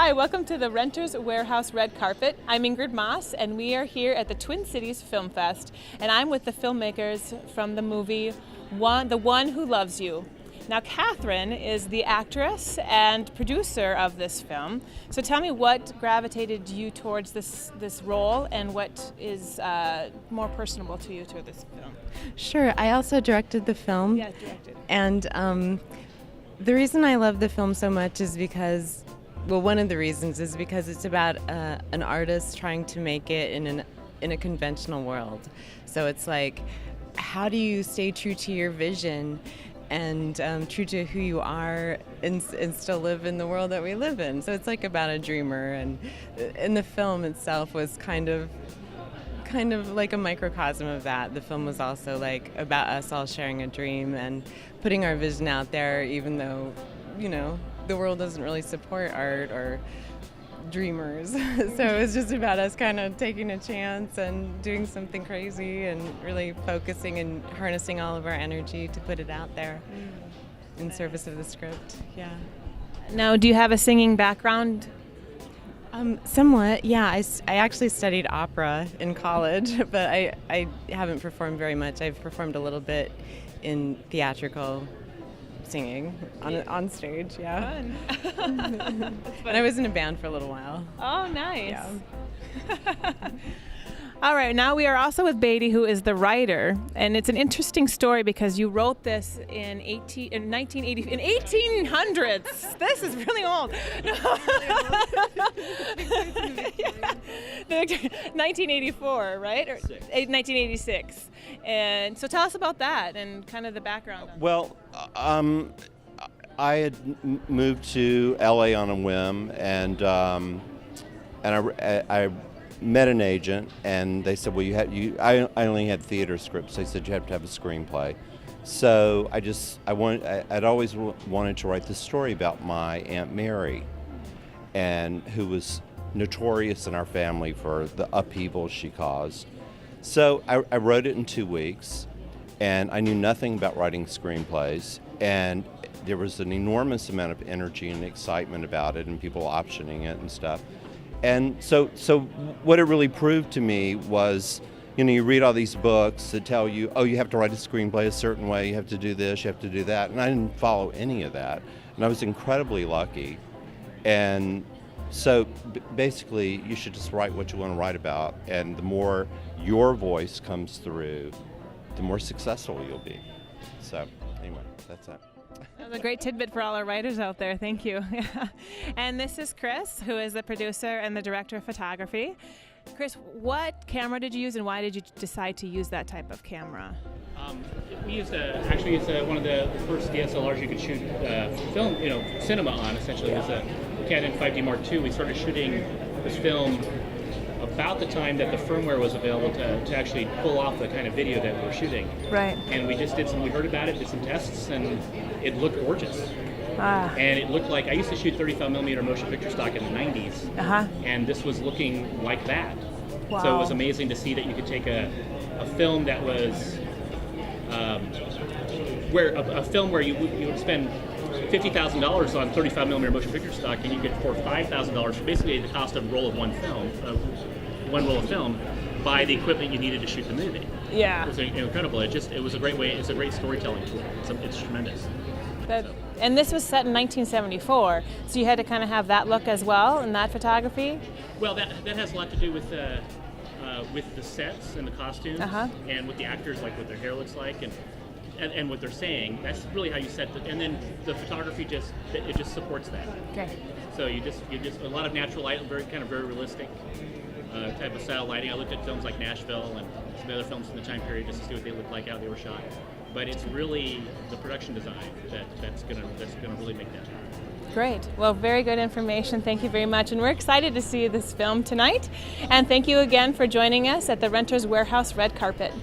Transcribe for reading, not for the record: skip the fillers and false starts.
Hi, welcome to the Renters Warehouse Red Carpet. I'm Ingrid Moss, and we are here at the Twin Cities Film Fest, and I'm with the filmmakers from the movie The One Who Loves You. Now, Catherine is the actress and producer of this film, so tell me what gravitated you towards this role and what is more personable to you to this film. Sure, I also directed the film. Yeah, directed. And the reason I love the film so much is because, well, one of the reasons is because it's about an artist trying to make it in a conventional world. So it's like, how do you stay true to your vision and true to who you are and still live in the world that we live in? So it's like about a dreamer, and the film itself was kind of like a microcosm of that. The film was also like about us all sharing a dream and putting our vision out there, even though, the world doesn't really support art or dreamers. So it was just about us kind of taking a chance and doing something crazy and really focusing and harnessing all of our energy to put it out there in service of the script. Yeah. Now, do you have a singing background? Somewhat, yeah. I actually studied opera in college, but I haven't performed very much. I've performed a little bit in theatrical singing on stage, yeah. Fun. And I was in a band for a little while. Oh, nice. Yeah. All right, now we are also with Beatty, who is the writer, and it's an interesting story because you wrote this in 1980, in 1800s. This is really old. 1984, right? Or 1986. And so tell us about that and kind of the background. Well, I had moved to LA on a whim, and I met an agent, and they said, well, I only had theater scripts. They said you have to have a screenplay. So I'd always wanted to write this story about my Aunt Mary, and who was notorious in our family for the upheaval she caused. So I wrote it in 2 weeks, and I knew nothing about writing screenplays, and there was an enormous amount of energy and excitement about it, and people optioning it and stuff. And so what it really proved to me was, you read all these books that tell you, oh, you have to write a screenplay a certain way, you have to do this, you have to do that, and I didn't follow any of that, and I was incredibly lucky. And so basically, you should just write what you want to write about, and the more your voice comes through, the more successful you'll be. So anyway, that's it. That was a great tidbit for all our writers out there. Thank you. And this is Chris, who is the producer and the director of photography. Chris, what camera did you use, and why did you decide to use that type of camera? We used one of the first DSLRs you could shoot film, cinema on. Essentially, it was a Canon 5D Mark II. We started shooting this film about the time that the firmware was available to actually pull off the kind of video that we were shooting. Right. And we heard about it, did some tests, and it looked gorgeous. Ah. And it looked like, I used to shoot 35mm motion picture stock in the 90s. Uh-huh. And this was looking like that. Wow. So it was amazing to see that you could take a film that was, where you would spend $50,000 on 35mm motion picture stock, and you could, for $5,000, for basically the cost of one roll of film, buy the equipment you needed to shoot the movie. Yeah. It was incredible. It was a great way. It's a great storytelling tool. It's tremendous. And this was set in 1974, so you had to kind of have that look as well in that photography. Well, that has a lot to do with the sets and the costumes, and with the actors, like what their hair looks like, and what they're saying. That's really how you set and then the photography just supports that. Okay. So you just a lot of natural light, very realistic type of style lighting. I looked at films like Nashville and some other films from the time period just to see what they looked like, how they were shot. But it's really the production design that's gonna really make that happen. Great. Well, very good information. Thank you very much. And we're excited to see this film tonight. And thank you again for joining us at the Renters Warehouse Red Carpet.